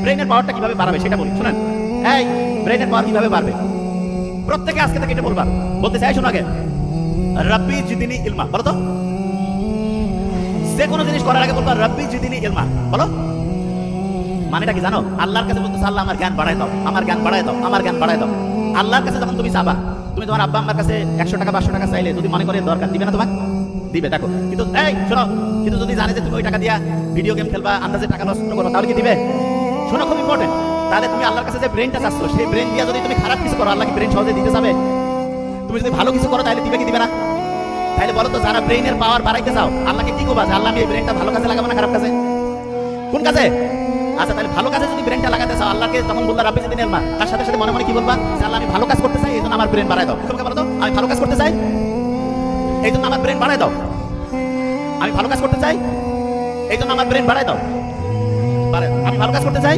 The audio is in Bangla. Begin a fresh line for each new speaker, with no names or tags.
ব্রেনের পাওয়ারটা কিভাবে বাড়াবে সেটা বলি, শুনেন। এই ব্রেনের পাওয়ার কিভাবে বাড়বে প্রত্যেকে আজকে থেকে এটা বলবা, বলতে চাই, শোনো আগে, রব্বি জিদিনি ইলমা, বলো তো। যে কোনো জিনিস করার আগে বলবা রব্বি জিদিনি ইলমা, বলো। মানেটা কি জানো? আল্লাহর কাছে বলতো আল্লাহ আমার জ্ঞান বাড়ায় দাও, আমার জ্ঞান বাড়ায় দাও, আমার জ্ঞান বাড়ায় দাও। আল্লাহর কাছে যখন তুমি চাবা, তুমি তোমার আব্বা আম্মার কাছে 100 টাকা 500 টাকা চাইলে যদি মনে করে দরকার, দিবে না তোমাকে? দিবে, দেখো। কিন্তু এই শোনো, কিন্তু যদি জানে যে তুমি ওই টাকা দিয়া ভিডিও গেম খেলবা, আন্দাজে টাকা নষ্ট করো, তাহলে কি দিবে? শোনো, খুব ইম্পর্টেন্ট। তাহলে তুমি আল্লাহর কাছে যে ব্রেনটা চাচ্ছ, সেই ব্রেন দিয়া যদি তুমি খারাপ কিছু করো, আল্লাহ কি ব্রেন সহজে দিতে যাবে? তুমি যদি ভালো কিছু করো তাহলে দিবে কি দিবে না? তাহলে বলো তো, যারা ব্রেনের পাওয়ার বাড়াইতে চাও, আল্লাহকে কি করবা? আল্লাহ আমি এই ব্রেনটা ভালো কাজে লাগাবো না খারাপ কাজে? কোন কাজে? আচ্ছা, তাহলে ভালো কাজে যদি ব্রেনটা লাগাতে চাও, আল্লাহকে যখন বললা রাব্বি জিদিনি ইলমা, তার সাথে সাথে মনে মনে কি বলবা? যে আল্লাহ আমি ভালো কাজ করতে চাই, এই জন্য আমার ব্রেন বাড়ায় দাও। তোমাকে বলো তো, আমি ভালো কাজ করতে চাই, এই জন্য আমার ব্রেন বাড়ায় দাও। আমি ভালো কাজ করতে চাই, এই জন্য আমার ব্রেন বাড়ায় দাও। আমি ভালো কাজ করতে চাই।